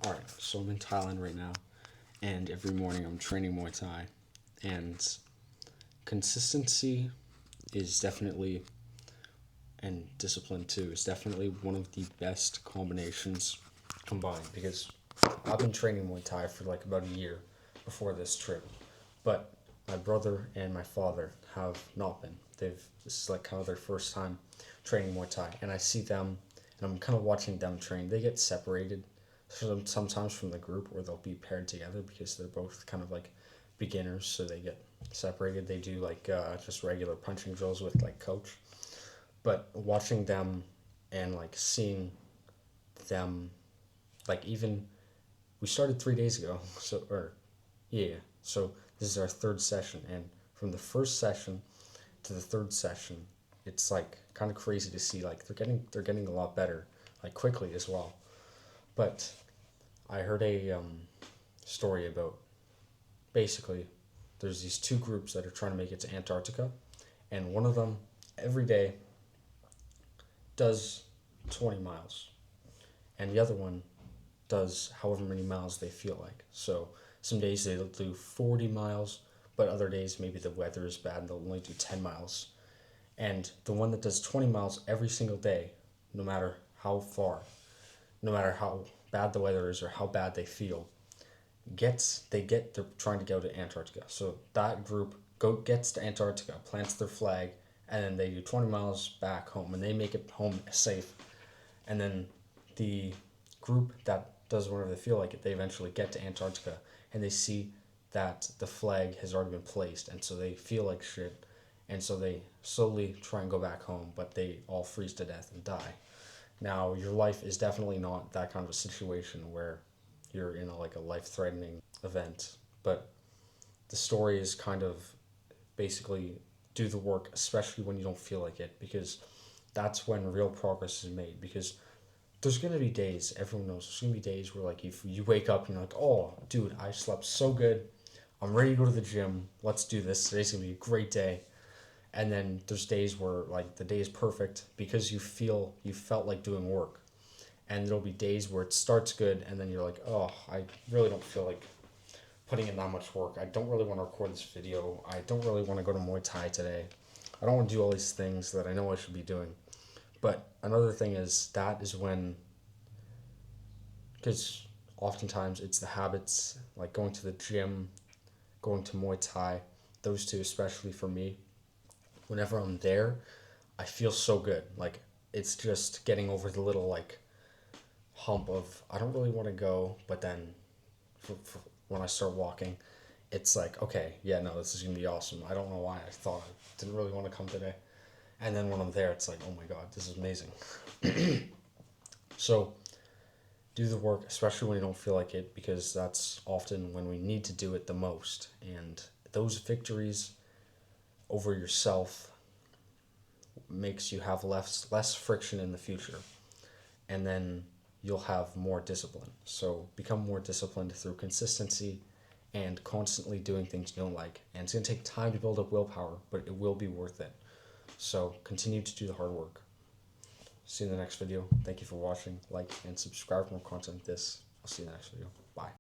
Alright, so I'm in Thailand right now, and every morning I'm training Muay Thai. And consistency is definitely, and discipline too, is definitely one of the best combinations combined because I've been training Muay Thai for like about a year before this trip. But my brother and my father have not been. This is like kind of their first time training Muay Thai, and I see them, and I'm kind of watching them train. They get separated sometimes from the group, or they'll be paired together because they're both kind of like beginners, so they get separated. They do like just regular punching drills with like coach, but watching them and like seeing them, like even we started 3 days ago, so or yeah, so this is our third session, and from the first session to the third session, it's like kind of crazy to see like they're getting a lot better, like quickly as well. But I heard a story about basically there's these two groups that are trying to make it to Antarctica, and one of them every day does 20 miles, and the other one does however many miles they feel like. So some days they'll do 40 miles, but other days maybe the weather is bad and they'll only do 10 miles. And the one that does 20 miles every single day, no matter how far, no matter how bad the weather is or how bad they feel, they're trying to go to Antarctica. So that group gets to Antarctica, plants their flag, and then they do 20 miles back home, and they make it home safe. And then the group that does whenever they feel like it, they eventually get to Antarctica, and they see that the flag has already been placed, and so they feel like shit, and so they slowly try and go back home, but they all freeze to death and die. Now, your life is definitely not that kind of a situation where you're in like a life threatening event, but the story is kind of basically do the work, especially when you don't feel like it, because that's when real progress is made. Because there's gonna be days, everyone knows, there's gonna be days where like if you wake up and you're like, oh, dude, I slept so good, I'm ready to go to the gym, let's do this, today's gonna be a great day. And then there's days where like the day is perfect because you felt like doing work, and there'll be days where it starts good and then you're like, oh, I really don't feel like putting in that much work. I don't really want to record this video. I don't really want to go to Muay Thai today. I don't want to do all these things that I know I should be doing. But another thing is that is when, because oftentimes it's the habits, like going to the gym, going to Muay Thai, those two, especially for me. Whenever I'm there, I feel so good. Like it's just getting over the little like hump of I don't really want to go, but then for when I start walking, it's like okay, yeah, no, this is gonna be awesome. I don't know why I thought I didn't really want to come today, and then when I'm there, it's like oh my god, this is amazing. So do the work, especially when you don't feel like it, because that's often when we need to do it the most. And those victories over yourself makes you have less friction in the future, and then you'll have more discipline. So become more disciplined through consistency and constantly doing things you don't like. And it's going to take time to build up willpower, but it will be worth it. So continue to do the hard work. See you in the next video. Thank you for watching. Like and subscribe for more content like this. I'll see you in the next video. Bye.